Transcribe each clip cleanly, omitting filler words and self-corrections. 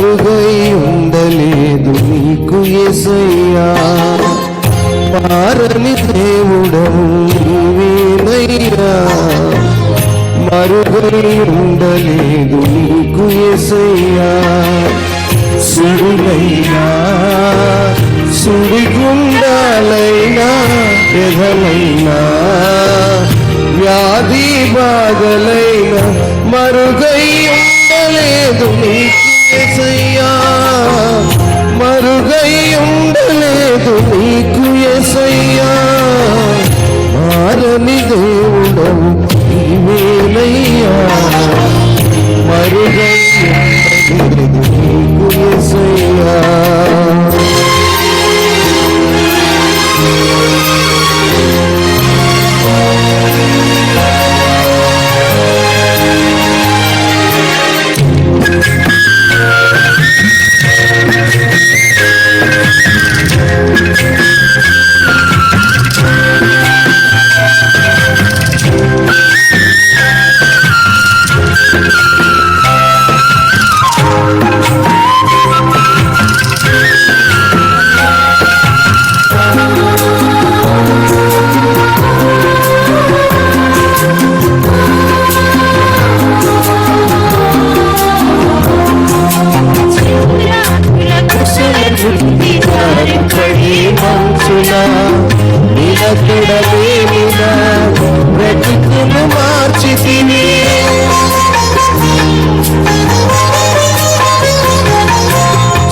మరుగై ఉండలేదు నీకు యేసయ్యా. మారని దేవుడవు నీవేనయ్యా, మరుగై ఉండలేదు నీకు యేసయ్యా. సుడులైనా సుడిగుండాలైనా ఎదలైనా వ్యాధి బాధలైనా మరుగై ఉండలేదు నీకు యేసయ్యా, మరుగై ఉండలేదు నీకు యేసయ్యా. మారని దేవుడవు నీవేనయ్యా, మరుగై ఉండలేదు నీకు యేసయ్యా. నిలకడలేనిదా బ్రతుకును మార్చితివి,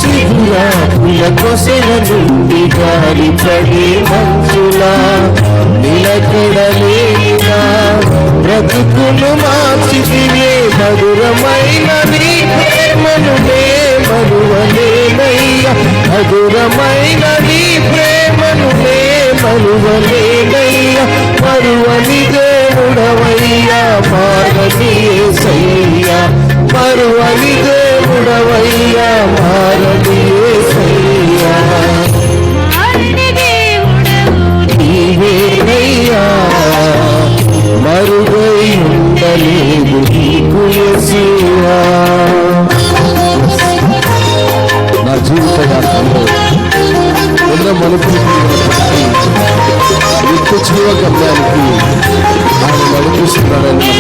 చిగురాకుల కొసల నుండి గాలి పడే మంచులా నిలకడలేనిదా బ్రతుకును మార్చితివి. మధురమైన నీ ప్రేమను నే మరువలేనయ్యా, మధురమైన నీ ప్రేమను నే మరువలేనయ్యా. మరువని దేవుడవయ్యా, మారని యేసయ్యా, మరువని దేవుడవయ్యా, మారని యేసయ్యా. నీవేనయ్యా, మరుగై ఉండలేదు నీకు యేసయ్యా. నా జీవిత యాత్రలో ఉన్న మలుపులు నిత్య జీవ గమ్యానికి ఆయన నడిపిస్తున్నాడని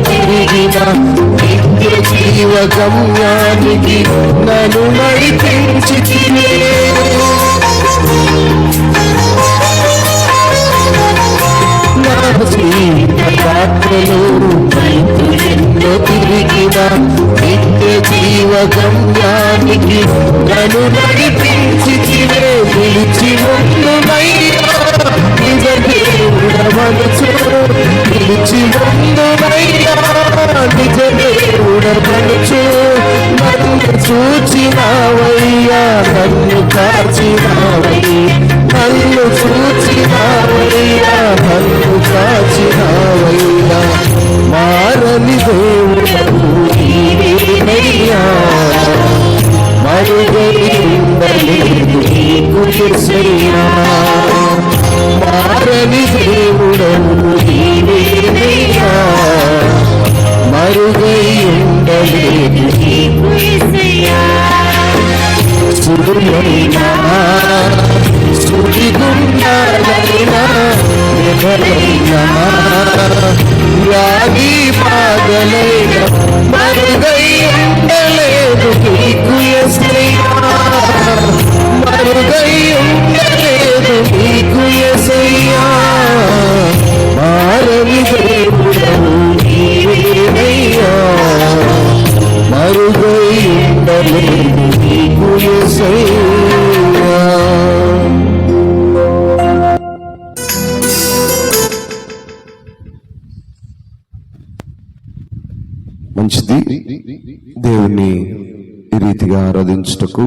తిరిగిన నిత్య జీవ గమ్యానికి నన్ను నడిపించితివే. నా జీవిత యాత్రలో ఎన్నో తిరిగిన నిత్య జీవ గమ్యానికి నన్ను నడిపించితివే. నిలిచి ఉండునయ్యా నిజ దేవుడవనుచు, నిలిచి ఉండునయ్యా నిజ దేవుడవనుచు. నన్ను చూచినావయ్యా, నన్ను కాచినావయ్యా, నన్ను చూచినావయ్యా, నన్ను కాచినావయ్యా. మారని దేవుడవు నీవేనయ్యా, మరుగై ఉండలేదు నీకు యేసయ్యా. మారని దేవుడవు నీవేనయ్యా, మరుగై ఉండలేదు నీకు యేసయ్యా. సుడులైనా సుడిగుండాలైనా ఎదలైనా వ్యాధి బాధలైనా మరుగై ఉండలేదు నీకు యేసయ్యా, మరుగై ఉండలేదు నీకు యేసయ్యా. మారని దేవుడవు నీవేనయ్యా, మరుగై ఉండలేదు నీకు యేసయ్యా. మంచిది. దేవుణ్ణి ఈ రీతిగా ఆరాధించుటకు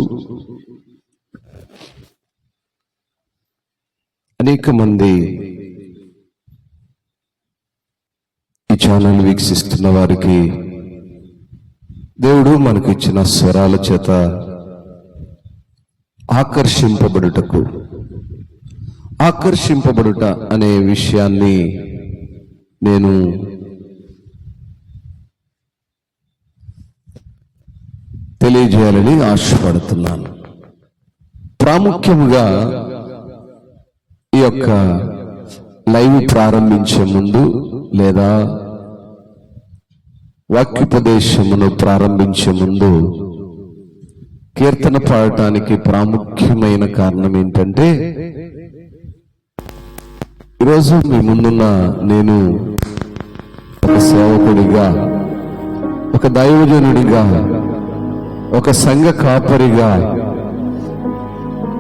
అనేక మంది ఈ ఛానల్ వీక్షిస్తున్న వారికి దేవుడు మనకు ఇచ్చిన స్వరాల చేత ఆకర్షింపబడుట అనే విషయాన్ని నేను తెలియజేయాలని ఆశపడుతున్నాను. ప్రాముఖ్యముగా ఈ యొక్క లైవ్ ప్రారంభించే ముందు లేదా వాక్యోపదేశమును ప్రారంభించే ముందు కీర్తన పాడటానికి ప్రాముఖ్యమైన కారణం ఏంటంటే, ఈరోజు మీ ముందున్న నేను ఒక సేవకుడిగా, ఒక దైవజనుడిగా, ఒక సంఘ కాపరిగా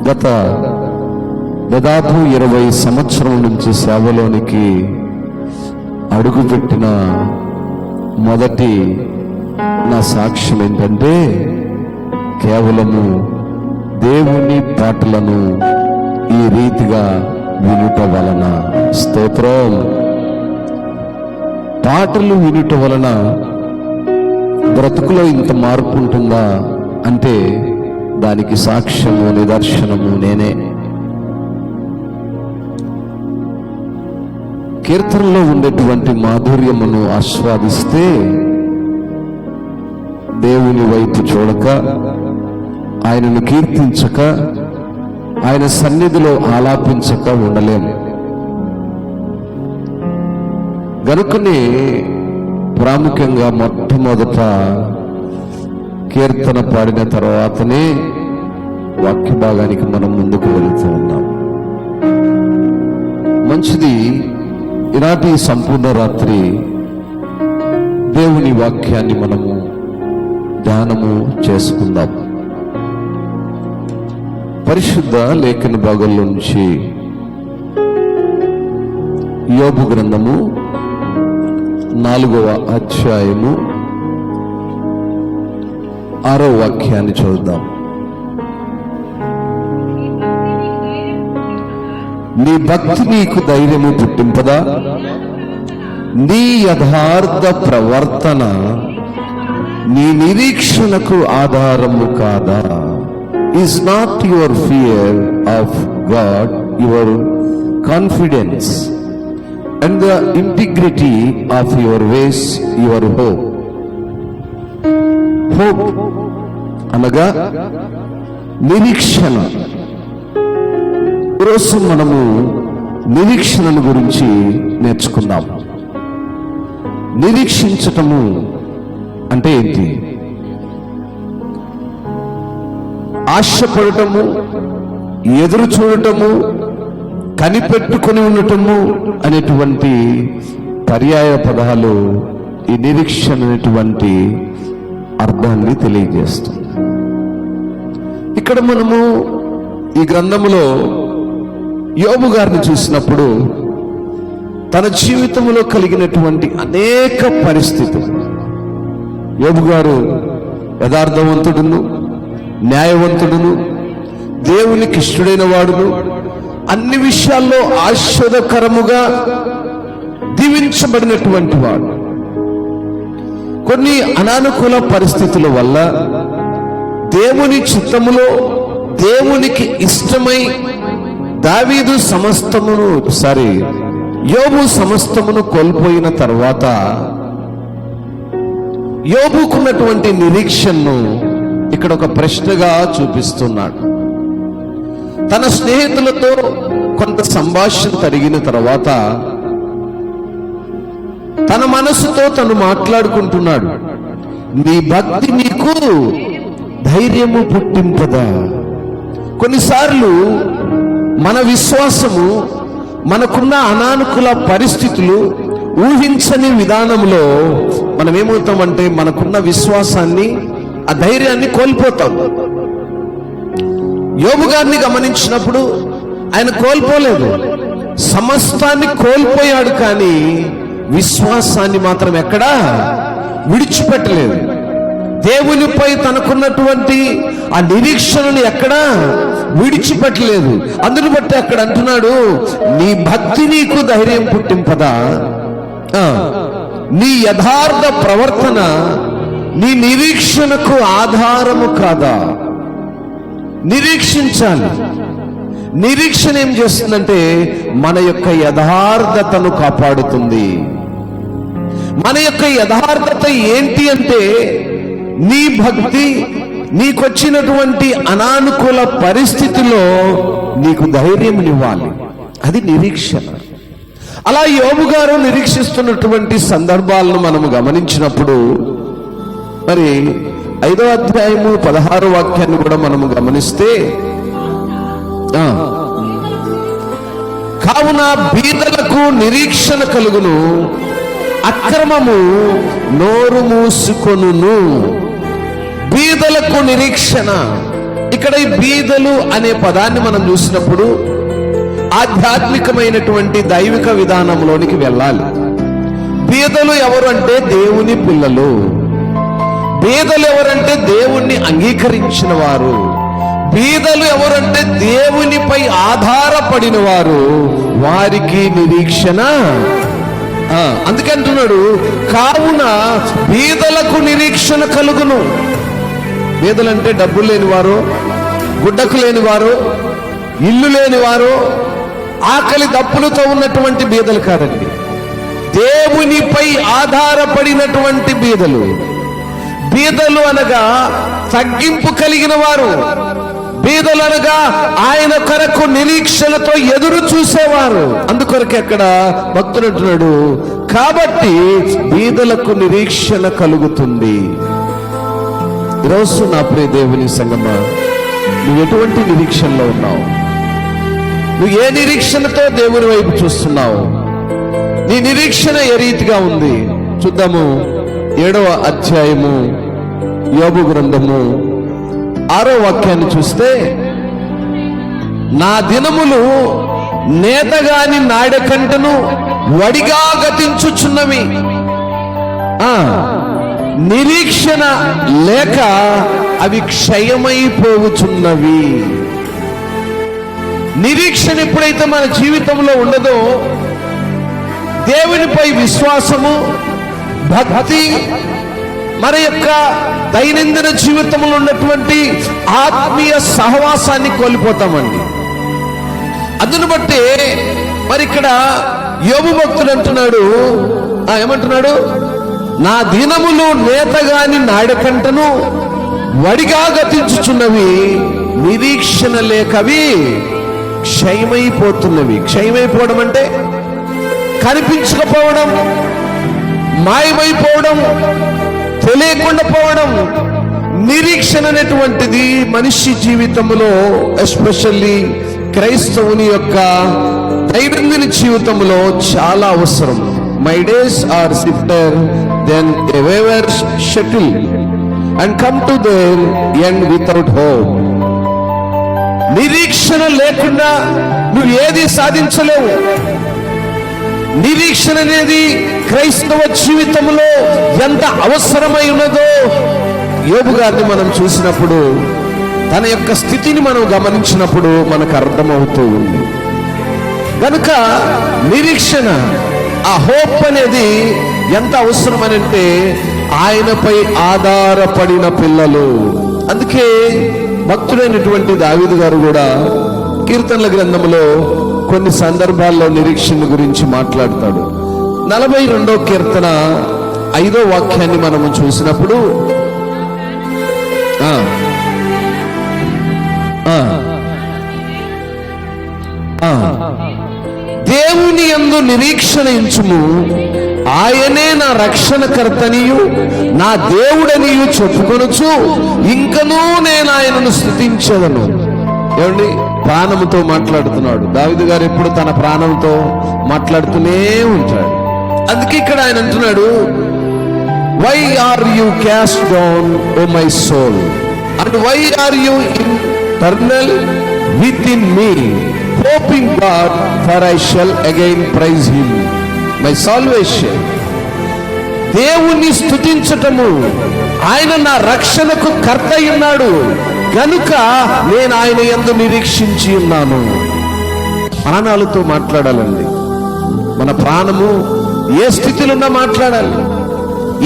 గత దాదాపు 20 సంవత్సరం నుంచి సేవలోనికి అడుగుపెట్టిన మొదటి నా సాక్ష్యం ఏంటంటే, కేవలము దేవుని పాటలను ఈ రీతిగా వినుట వలన, స్తోత్రం, పాటలు వినుట వలన బ్రతుకులో ఇంత మార్పు ఉంటుందా అంటే దానికి సాక్ష్యము, నిదర్శనము నేనే. కీర్తనలో ఉండేటువంటి మాధుర్యమును ఆస్వాదిస్తే దేవుని వైపు చూడక, ఆయనను కీర్తించక, ఆయన సన్నిధిలో ఆలాపించక ఉండలేము. గనుకనే ప్రాముఖ్యంగా మొట్టమొదట కీర్తన పాడిన తర్వాతనే వాక్య భాగానికి మనం ముందుకు వెళుతూ ఉన్నాం. మంచిది. ఈనాటి సంపూర్ణ రాత్రి దేవుని వాక్యాన్ని మనము ధ్యానము చేసుకుందాం. పరిశుద్ధ లేఖన భాగంలో నుంచి యోబు గ్రంథము 4వ అధ్యాయము 6వ వాక్యాన్ని చదువుదాం. నీ భక్తి నీకు ధైర్యము పుట్టింపదా? నీ యథార్థ ప్రవర్తన నీ నిరీక్షణకు ఆధారము కాదా? Is not your fear of God your confidence, and the integrity of your ways your hope? Hope అనగా నిరీక్షణ. ఈరోజు మనము నిరీక్షణను గురించి నేర్చుకుందాం. నిరీక్షించటము అంటే ఏంటి? ఆశపడటము, ఎదురు చూడటము, కనిపెట్టుకుని ఉండటము అనేటువంటి పర్యాయ పదాలు ఈ నిరీక్షణ అనేటువంటి అర్థాన్ని తెలియజేస్తుంది. ఇక్కడ మనము ఈ గ్రంథములో యోబు గారిని చూసినప్పుడు తన జీవితంలో కలిగినటువంటి అనేక పరిస్థితులు, యోబు గారు యథార్థవంతుడును, న్యాయవంతుడును, దేవునికి ఇష్టడైన వాడును, అన్ని విషయాల్లో ఆశీర్వాదకరముగా దీవించబడినటువంటి వాడు. కొన్ని అనానుకూల పరిస్థితుల వల్ల దేవుని చిత్తములో దేవునికి ఇష్టమై దావీదు యోబు సమస్తమును కోల్పోయిన తర్వాత యోబుకున్నటువంటి నిరీక్షణను ఇక్కడ ఒక ప్రశ్నగా చూపిస్తున్నాడు. తన స్నేహితులతో కొంత సంభాషణ జరిగిన తర్వాత తన మనసుతో తను మాట్లాడుకుంటున్నాడు. నీ భక్తి నీకు ధైర్యము పుట్టింపదా? కొన్నిసార్లు మన విశ్వాసము మనకున్న అనానుకూల పరిస్థితులు ఊహించని విధానంలో మనం ఏమవుతామంటే మనకున్న విశ్వాసాన్ని, ఆ ధైర్యాన్ని కోల్పోతాం. యోబు గారిని గమనించినప్పుడు ఆయన కోల్పోలేదు, సమస్తాన్ని కోల్పోయాడు, కానీ విశ్వాసాన్ని మాత్రం ఎక్కడా విడిచిపెట్టలేదు. దేవునిపై తనకున్నటువంటి ఆ నిరీక్షణను ఎక్కడా విడిచిపెట్టలేదు. అందుని బట్టి అక్కడ అంటున్నాడు, నీ భక్తి నీకు ధైర్యం పుట్టింపదా, నీ యథార్థ ప్రవర్తన నీ నిరీక్షణకు ఆధారము కాదా. నిరీక్షించాలి. నిరీక్షణ ఏం చేస్తుందంటే మన యొక్క యథార్థతను కాపాడుతుంది. మన యొక్క యథార్థత ఏంటి అంటే నీ భక్తి నీకొచ్చినటువంటి అనానుకూల పరిస్థితిలో నీకు ధైర్యంనివ్వాలి. అది నిరీక్షణ. అలా యోబు గారు నిరీక్షిస్తున్నటువంటి సందర్భాలను మనము గమనించినప్పుడు మరి 5వ అధ్యాయము 16వ వాక్యాన్ని కూడా మనము గమనిస్తే, కావున బీదలకు నిరీక్షణ కలుగును, అక్రమము నోరు మూసుకొనును. బీదలకు నిరీక్షణ. ఇక్కడ ఈ బీదలు అనే పదాన్ని మనం చూసినప్పుడు ఆధ్యాత్మికమైనటువంటి దైవిక విధానంలోనికి వెళ్ళాలి. బీదలు ఎవరు అంటే దేవుని పిల్లలు. బీదలు ఎవరంటే దేవుణ్ణి అంగీకరించిన వారు. బీదలు ఎవరంటే దేవునిపై ఆధారపడిన వారు. వారికి నిరీక్షణ. అందుకే అంటున్నాడు, కావున బీదలకు నిరీక్షణ కలుగును. బీదలంటే డబ్బులు లేనివారు, గుడ్డకు లేనివారు, ఇల్లు లేనివారు, ఆకలి దప్పులతో ఉన్నటువంటి బీదలు కాదండి. దేవునిపై ఆధారపడినటువంటి బీదలు. బీదలు అనగా తగ్గింపు కలిగిన వారు. బీదలు అనగా ఆయన కొరకు నిరీక్షణతో ఎదురు చూసేవారు. అందుకొరకు అక్కడ భక్తుడు అంటున్నాడు, కాబట్టి బీదలకు నిరీక్షణ కలుగుతుంది. ఈరోజు నా ప్రియ దేవుని సంగమా, నువ్వు ఎటువంటి నిరీక్షణలో ఉన్నావు? నువ్వు ఏ నిరీక్షణతో దేవుని వైపు చూస్తున్నావు? నీ నిరీక్షణ ఏ రీతిగా ఉంది? చూద్దాము. 7వ అధ్యాయము యోబు గ్రంథము 6వ వాక్యాన్ని చూస్తే, నా దినములు నేతగాని నాడెకంటను వడిగా గతించుచున్నవి. నిరీక్షణ లేక అవి క్షయమైపోవుచున్నవి. నిరీక్షణ ఎప్పుడైతే మన జీవితంలో ఉండదో, దేవునిపై విశ్వాసము, భక్తి, మన యొక్క దైనందిన జీవితంలో ఉన్నటువంటి ఆత్మీయ సహవాసాన్ని కోల్పోతామండి. అందును బట్టి మరి ఇక్కడ యోబు భక్తుడు అంటున్నాడు, ఏమంటున్నాడు? నా దినములు నేతగాని నాడకంటను వడిగా గతించుచున్నవి, నిరీక్షణ లేకవి క్షయమైపోతున్నవి. క్షయమైపోవడం అంటే కనిపించకపోవడం, మాయమైపోవడం, తెలియకుండా పోవడం. నిరీక్షణ అనేటువంటిది మనిషి జీవితంలో, ఎస్పెషల్లీ క్రైస్తవుని యొక్క దైనందిన జీవితంలో చాలా అవసరం. My days are swifter than a weaver's shuttle and come to their end without hope. నిరీక్షణ లేకుండా నువ్వు ఏది సాధించలేవు. నిరీక్షణ అనేది క్రైస్తవ జీవితంలో ఎంత అవసరమై ఉన్నదో యోబు గారిని మనం చూసినప్పుడు, తన యొక్క స్థితిని మనం గమనించినప్పుడు మనకు అర్థమవుతూ ఉంది. కనుక నిరీక్షణ, ఆ హోప్ అనేది ఎంత అవసరమనంటే ఆయనపై ఆధారపడిన పిల్లలు. అందుకే భక్తుడైనటువంటి దావీదు గారు కూడా కీర్తనల గ్రంథంలో కొన్ని సందర్భాల్లో నిరీక్షణ గురించి మాట్లాడతాడు. 42వ కీర్తన 5వ వాక్యాన్ని మనము చూసినప్పుడు, దేవుని యందు నిరీక్షణ ఉంచుము, ఆయనే నా రక్షణకర్తనియు నా దేవుడనియు చెప్పుకొనుచు ఇంకనూ నేను ఆయనను స్తుతించెదను. ఏమండి, ప్రాణముతో మాట్లాడుతున్నాడు దావీదు గారు. ఎప్పుడు తన ప్రాణంతో మాట్లాడుతూనే ఉంటాడు. అందుకే ఇక్కడ ఆయన అంటున్నాడు, why are you cast down O my soul and why are you internal with in me hoping God for I shall again praise him my salvation. దేవుణ్ణి స్తుతించటము. ఆయన నా రక్షణకు కర్త ఉన్నాడు కనుక నేను ఆయన యందు నిరీక్షించి ఉన్నాను. ప్రాణాలతో మాట్లాడాలండి. మన ప్రాణము ఏ స్థితిలోనా మాట్లాడాలి,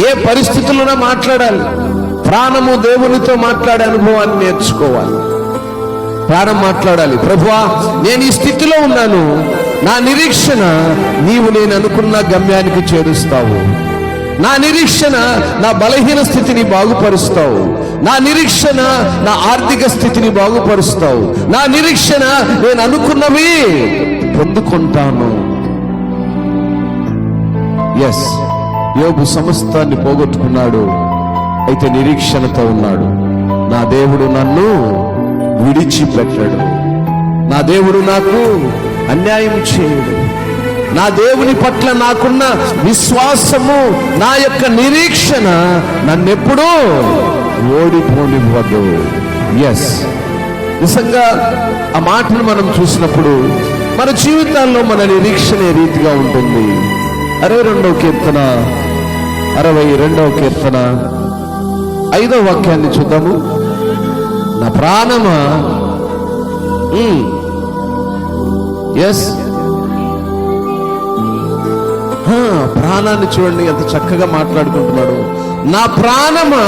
ఏ పరిస్థితుల్లోనా మాట్లాడాలి. ప్రాణము దేవునితో మాట్లాడే అనుభవాన్ని నేర్చుకోవాలి. ప్రాణం మాట్లాడాలి, ప్రభువా నేను ఈ స్థితిలో ఉన్నాను, నా నిరీక్షణ నీవు నేను అనుకున్న గమ్యానికి చేరుస్తావు. నా నిరీక్షణ నా బలహీన స్థితిని బాగుపరుస్తావు. నా నిరీక్షణ నా ఆర్థిక స్థితిని బాగుపరుస్తావు. నా నిరీక్షణ నేను అనుకున్నవి పొందుకుంటాను. ఎస్, యోబు సమస్తాన్ని పోగొట్టుకున్నాడు, అయితే నిరీక్షణతో ఉన్నాడు. నా దేవుడు నన్ను విడిచిపెట్టడు, నా దేవుడు నాకు అన్యాయం చేయడు. నా దేవుని పట్ల నాకున్న విశ్వాసము, నా యొక్క నిరీక్షణ నన్నెప్పుడూ ఓడిపోనివ్వదు. ఎస్, నిజంగా ఆ మాటను మనం చూసినప్పుడు మన జీవితాల్లో మన నిరీక్షణ ఏ రీతిగా ఉంటుంది. 62వ కీర్తన 62వ కీర్తన 5వ వాక్యాన్ని చూద్దాము. నా ప్రాణమా, ఎస్, ప్రాణాన్ని చూడండి ఎంత చక్కగా మాట్లాడుకుంటున్నాడు. నా ప్రాణమా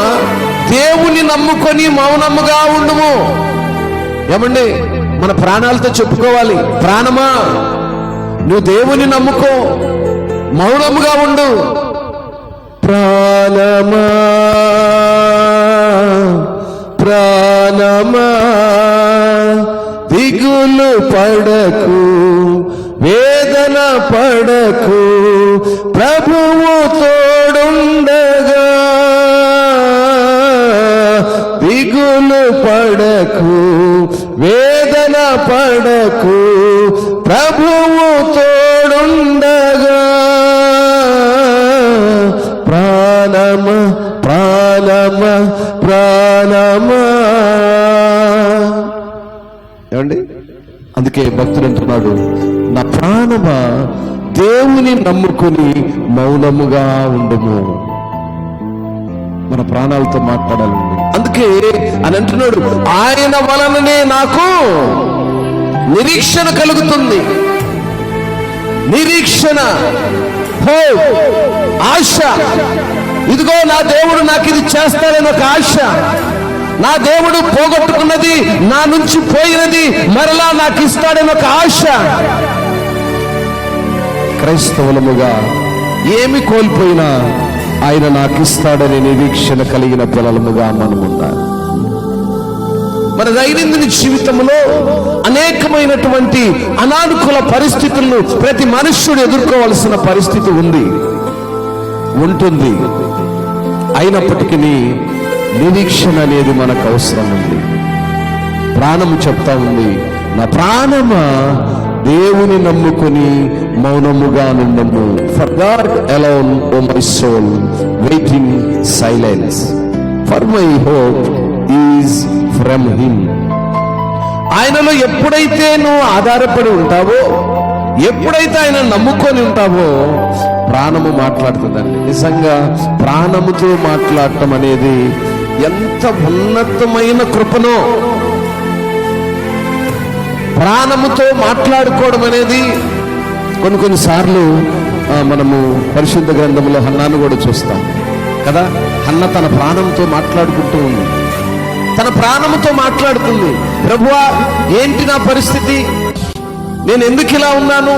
దేవుని నమ్ముకొని మౌనముగా ఉండుము. ఏమండి, మన ప్రాణాలతో చెప్పుకోవాలి, ప్రాణమా నువ్వు దేవుని నమ్ముకో, మౌనముగా ఉండు. ప్రాణమా ప్రాణమా దిగులు పడకు, వేదన పడకు, ప్రభువు తోడుండగా. దిగులు పడకు, వేదన పడకు, ప్రభువు తోడుండగా. ప్రాణమ ప్రాణమ ప్రాణమ. ఏమండి, అందుకే భక్తుడు అంటున్నాడు, నా ప్రాణమా దేవుని నమ్ముకుని మౌనముగా ఉండుము. మన ప్రాణాలతో మాట్లాడాలండి. అందుకే అని అంటున్నాడు, ఆయన వలననే నాకు నిరీక్షణ కలుగుతుంది. నిరీక్షణ, ఆశ. ఇదిగో నా దేవుడు నాకు ఇది చేస్తాడని ఒక ఆశ. నా దేవుడు పోగొట్టుకున్నది, నా నుంచి పోయినది మరలా నాకు ఇస్తాడని ఒక ఆశ. క్రైస్తవులముగా ఏమి కోల్పోయినా ఆయన నాకు ఇస్తాడని నిరీక్షణ కలిగిన పిల్లలముగా మనముండాలి. మన దైనందిన జీవితంలో అనేకమైనటువంటి అనానుకూల పరిస్థితులను ప్రతి మనుష్యుడు ఎదుర్కోవలసిన పరిస్థితి ఉంటుంది. అయినప్పటికీ నిరీక్షణ అనేది మనకు అవసరం ఉంది. ప్రాణము చెప్తా ఉంది, నా ప్రాణమా దేవుని నమ్ముకుని మౌనముగా నుండము. For God alone O my soul waiting silence, for my hope is from him. ఆయనలో ఎప్పుడైతే నువ్వు ఆధారపడి ఉంటావో, ఎప్పుడైతే ఆయన నమ్ముకొని ఉంటావో, ప్రాణము మాట్లాడుతుందండి. నిజంగా ప్రాణముతో మాట్లాడటం అనేది ఎంత ఉన్నతమైన కృపనో. ప్రాణముతో మాట్లాడుకోవడం అనేది కొన్నిసార్లు మనము పరిశుద్ధ గ్రంథంలో హన్నాను కూడా చూస్తాం కదా. హన్న తన ప్రాణంతో మాట్లాడుకుంటూ ఉంది, తన ప్రాణముతో మాట్లాడుతుంది. ప్రభువా ఏంటి నా పరిస్థితి, నేను ఎందుకు ఇలా ఉన్నాను,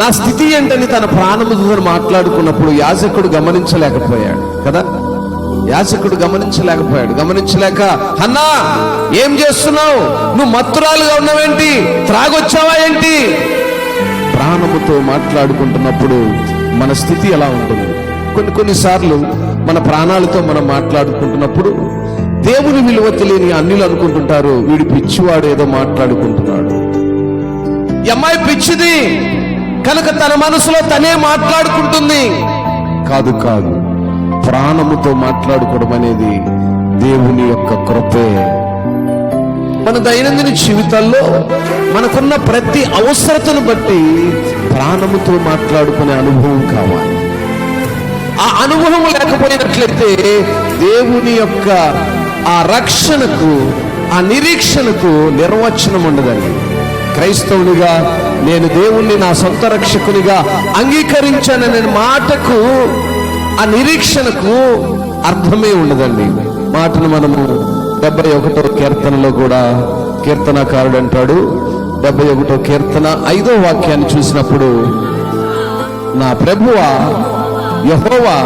నా స్థితి ఏంటని తన ప్రాణముతో మాట్లాడుకున్నప్పుడు యాజకుడు గమనించలేకపోయాడు కదా. యాజకుడు గమనించలేక హన్నా ఏం చేస్తున్నావు, నువ్వు మత్తురాలుగా ఉన్నావేంటి, త్రాగొచ్చావా ఏంటి. ప్రాణముతో మాట్లాడుకుంటున్నప్పుడు మన స్థితి ఎలా ఉంటుంది. కొన్నిసార్లు మన ప్రాణాలతో మనం మాట్లాడుకుంటున్నప్పుడు దేవుని విలువ తెలియని అన్యులు అనుకుంటుంటారు, వీడి పిచ్చివాడు ఏదో మాట్లాడుకుంటున్నాడు. ఈ అమ్మాయి పిచ్చిది కనుక తన మనసులో తనే మాట్లాడుకుంటుంది. కాదు, ప్రాణముతో మాట్లాడుకోవడం అనేది దేవుని యొక్క కృపే. మన దైనందిన జీవితాల్లో మనకున్న ప్రతి అవసరతను బట్టి ప్రాణముతో మాట్లాడుకునే అనుభవం కావాలి. ఆ అనుభవం లేకపోయినట్లయితే దేవుని యొక్క ఆ రక్షణకు, ఆ నిరీక్షణకు నిర్వచనం ఉండదండి. క్రైస్తవునిగా నేను దేవుణ్ణి నా సొంత రక్షకునిగా అంగీకరించాననే మాటకు, ఆ నిరీక్షణకు అర్థమే ఉండదండి. మాటను మనము 71వ కీర్తనలో కూడా కీర్తనకారుడు అంటాడు, 71వ కీర్తన 5వ వాక్యాన్ని చూసినప్పుడు, నా ప్రభువా యెహోవా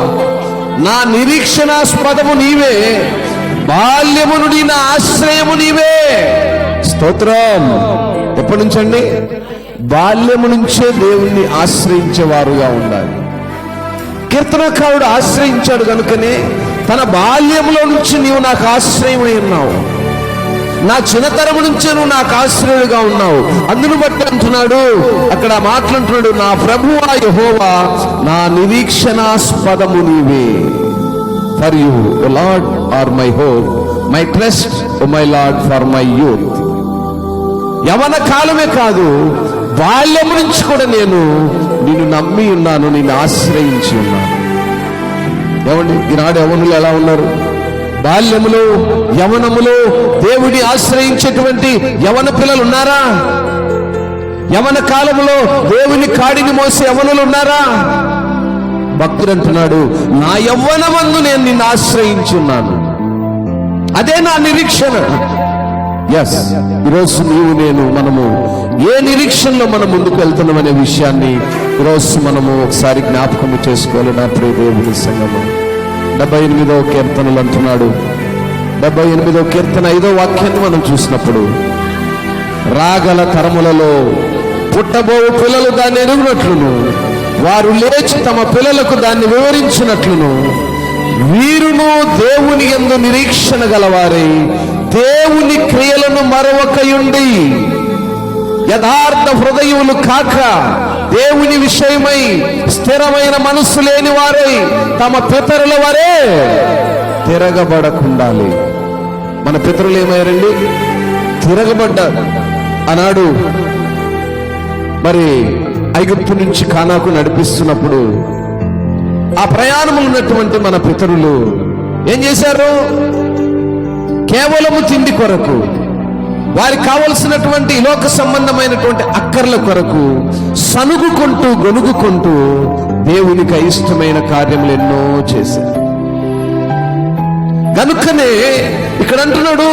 నా నిరీక్షణాస్పదము నీవే, బాల్యము నుండి నా ఆశ్రయము నీవే. స్తోత్రం. ఎప్పటి నుంచండి? బాల్యము నుంచే దేవుణ్ణి ఆశ్రయించేవారుగా ఉండాలి. కీర్తనకారుడు ఆశ్రయించాడు కనుకనే తన బాల్యంలో నుంచి నీవు నాకు ఆశ్రయమై ఉన్నావు, నా చిన్నతరము నుంచే నువ్వు నాకు ఆశ్రయుడుగా ఉన్నావు. అందును బట్టి అంటున్నాడు, అక్కడ మాట్లాడుతున్నాడు, నా ప్రభువా యెహోవా నా నిరీక్షణాస్పదము నీవే. For you O Lord are my hope, my trust O my Lord for my youth. యవన కాలమే కాదు, బాల్యం నుంచి కూడా నేను నిన్ను నమ్మి ఉన్నాను, నిన్ను ఆశ్రయించి ఉన్నాను. ఏమండి, ఈనాడు యవనులు ఎలా ఉన్నారు? బాల్యములో, యవనములో దేవుడిని ఆశ్రయించేటువంటి యవన పిల్లలు ఉన్నారా? యవన కాలములో దేవుని కాడిని మోసే యవనులు ఉన్నారా? భక్తుడు అంటున్నాడు, నా యవ్వనమందు నేను నిన్ను ఆశ్రయించి ఉన్నాను, అదే నా నిరీక్షణ. ఎస్, ఈరోజు నీవు నేను మనము ఏ నిరీక్షణలో మనం ముందుకు వెళ్తున్నాం అనే విషయాన్ని ఈరోజు మనము ఒకసారి జ్ఞాపకం చేసుకోవాలి. నా ప్రియ దేవుని సంగమం 78వ కీర్తనలు అంటున్నాడు, 78వ కీర్తన 5వ వాక్యాన్ని మనం చూసినప్పుడు, రాగల తరములలో పుట్టబోవు పిల్లలు దాన్ని ఎరుగునట్లును, వారు లేచి తమ పిల్లలకు దాన్ని వివరించినట్లును, వీరును దేవుని యందు నిరీక్షణ గలవారై దేవుని క్రియలను మరొకయుండి, యథార్థ హృదయములు కాక దేవుని విషయమై స్థిరమైన మనస్సు లేని వారై తమ పితరుల వారే తిరగబడకుండాలి. మన పితరులు ఏమయ్యారండి? తిరగబడ్డారు. ఆనాడు మరి ఐగుప్తు నుంచి కానాకు నడిపిస్తున్నప్పుడు ఆ ప్రయాణములు ఉన్నటువంటి మన పితరులు ఏం చేశారు? కేవలము తిండి కొరకు, వారికి కావలసినటువంటి లోక సంబంధమైనటువంటి అక్కర్ల కొరకు సనుగుకుంటూ గొనుగుకుంటూ దేవునికి అయిష్టమైన కార్యములు ఎన్నో చేశారు. గనుకనే ఇక్కడ అంటున్నాడు,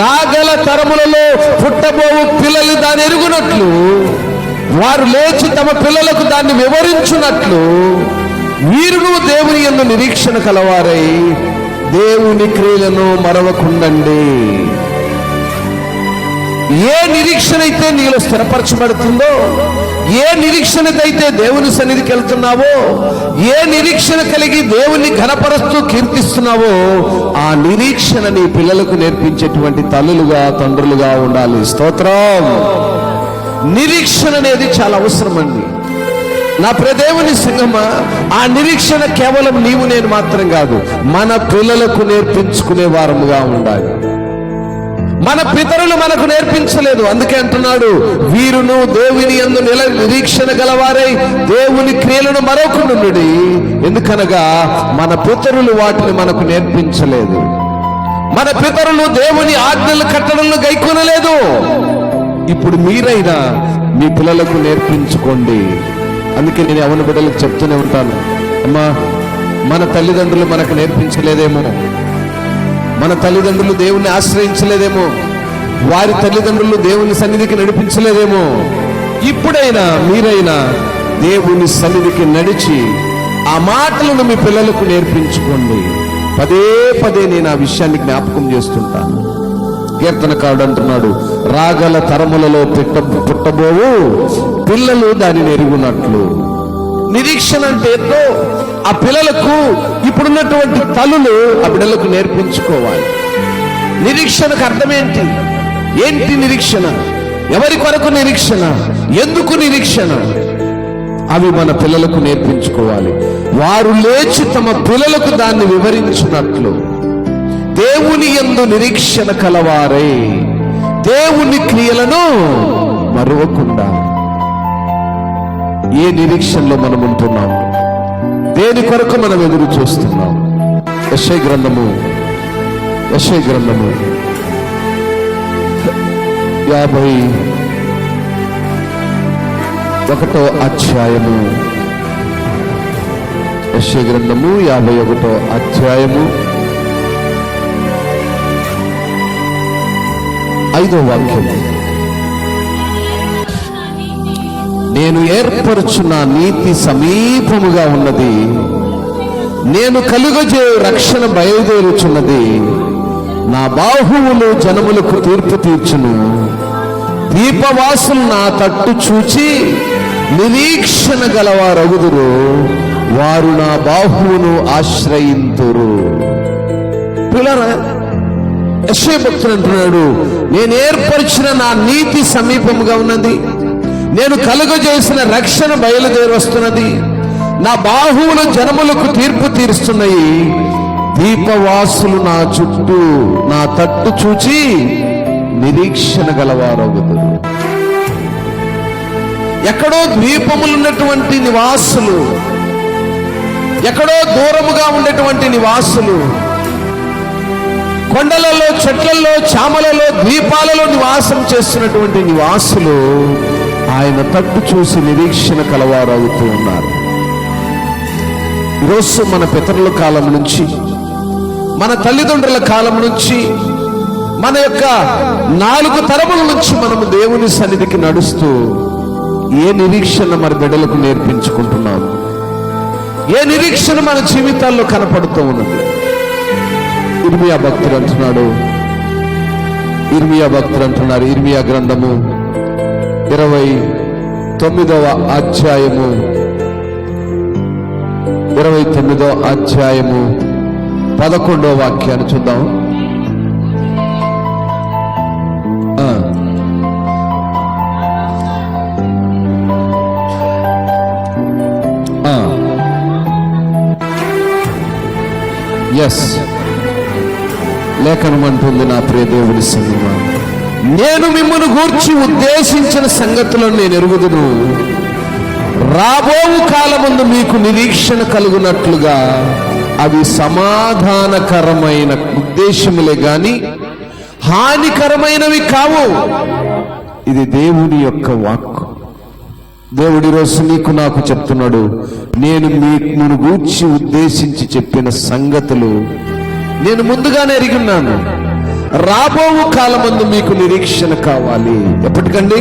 రాగల తరములలో పుట్టబోవు పిల్లలు దాన్ని ఎరుగునట్లు, వారు లేచి తమ పిల్లలకు దాన్ని వివరించున్నట్లు, వీరును దేవుని యందు నిరీక్షణ కలవారై దేవుని క్రియలను మరవకుండండి. ఏ నిరీక్షణ అయితే నీలో స్థిరపరచబడుతుందో, ఏ నిరీక్షణకైతే దేవుని సన్నిధికి వెళ్తున్నావో, ఏ నిరీక్షణ కలిగి దేవుని ఘనపరుస్తూ కీర్తిస్తున్నావో, ఆ నిరీక్షణ నీ పిల్లలకు నేర్పించేటువంటి తల్లులుగా, తండ్రులుగా ఉండాలి. స్తోత్రం. నిరీక్షణ అనేది చాలా అవసరం అండి. నా ప్రియదేవుని సంగమా, ఆ నిరీక్షణ కేవలం నీవు నేను మాత్రం కాదు, మన పిల్లలకు నేర్పించుకునే వారముగా ఉండాలి. మన పితరులు మనకు నేర్పించలేదు, అందుకే అంటున్నాడు, వీరును దేవుని యందు నిరీక్షణ గలవారై దేవుని క్రియలను మరొకనుండుడి. ఎందుకనగా మన పితరులు వాటిని మనకు నేర్పించలేదు. మన పితరులు దేవుని ఆజ్ఞలు కట్టడలను గైకొనలేదు. ఇప్పుడు మీరైనా మీ పిల్లలకు నేర్పించుకోండి. అందుకే నేను యవ్వన బిడ్డలకు చెప్తూనే ఉంటాను, అమ్మా, మన తల్లిదండ్రులు మనకు నేర్పించలేదేమో, మన తల్లిదండ్రులు దేవుణ్ణి ఆశ్రయించలేదేమో, వారి తల్లిదండ్రులు దేవుని సన్నిధికి నడిపించలేదేమో, ఇప్పుడైనా మీరైనా దేవుని సన్నిధికి నడిచి ఆ మాటలను మీ పిల్లలకు నేర్పించుకోండి. పదే పదే నేను ఆ విషయాన్ని జ్ఞాపకం చేస్తుంటాను. కీర్తనకారుడు అంటున్నాడు, రాగల తరములలో పుట్టబోవు పిల్లలు దానిని ఎరుగునట్లు. నిరీక్షణ అంటే ఏంటో ఆ పిల్లలకు ఇప్పుడున్నటువంటి తల్లులు ఆ బిడ్డలకు నేర్పించుకోవాలి. నిరీక్షణకు అర్థమేంటి? ఏంటి నిరీక్షణ? ఎవరి కొరకు నిరీక్షణ? ఎందుకు నిరీక్షణ? అవి మన పిల్లలకు నేర్పించుకోవాలి. వారు లేచి తమ పిల్లలకు దాన్ని వివరించినట్లు దేవుని యందు నిరీక్షణ కలవారై దేవుని క్రియలను మరువకుండా. ఏ నిరీక్షణలో మనం ఉంటున్నాం? దేని కొరకు మనం ఎదురు చూస్తున్నాం? యెషయా గ్రంథము 51వ అధ్యాయము. యెషయా గ్రంథము 51వ అధ్యాయము 5వ వాక్యము. నేను ఏర్పరచున్న నీతి సమీపముగా ఉన్నది, నేను కలుగజేయు రక్షణ బయలుదేరుచున్నది. నా బాహువులు జనములకు తీర్పు తీర్చును. దీపవాసులు నా తట్టు చూచి నిరీక్షణ గలవారగుదురు, వారు నా బాహువును ఆశ్రయింతురు. పిల్లరా, యెషయా భక్తుడు అంటున్నాడు, నేను ఏర్పరిచిన నా నీతి సమీపముగా ఉన్నది, నేను కలుగజేసిన రక్షణ బయలుదేరి వస్తున్నది, నా బాహువులు జనములకు తీర్పు తీరుస్తున్నాయి. దీపవాసులు నా చుట్టూ నా తట్టు చూచి నిరీక్షణ గలవారగుదురు. ఎక్కడో ద్వీపములున్నటువంటి నివాసులు, ఎక్కడో దూరముగా ఉండేటువంటి నివాసులు, కొండలలో, చెట్లలో, చామలలో, ద్వీపాలలో నివాసం చేస్తున్నటువంటి నివాసులు ఆయన తట్టు చూసి నిరీక్షణ కలవారవుతూ ఉన్నారు. ఈరోజు మన పితరుల కాలం నుంచి, మన తల్లిదండ్రుల కాలం నుంచి, మన యొక్క 4 తరముల నుంచి మనము దేవుని సన్నిధికి నడుస్తూ ఏ నిరీక్షణ మన బిడ్డలకు నేర్పించుకుంటున్నాం? ఏ నిరీక్షణ మన జీవితాల్లో కనపడుతూ ఉన్నది? ఇర్మియా భక్తుడు అంటున్నారు, ఇర్మియా గ్రంథము 29వ అధ్యాయము 11వ వాక్యాన్ని చూద్దాం. లేఖనం అంటుంది, నా ప్రియ దేవుని సంగమా, నేను మిమ్మల్ని గూర్చి ఉద్దేశించిన సంగతులను నేను ఎరుగుదును. రాబో కాలమందు మీకు నిరీక్షణ కలుగునట్లుగా అవి సమాధానకరమైన ఉద్దేశములే గాని హానికరమైనవి కావు. ఇది దేవుని యొక్క వాక్కు. దేవుడి రోజు నీకు నాకు చెప్తున్నాడు, నేను మీకు గూర్చి ఉద్దేశించి చెప్పిన సంగతులు నేను ముందుగానే ఎరిగి ఉన్నాను. రాబో కాలమందు మీకు నిరీక్షణ కావాలి. ఎప్పటికండి?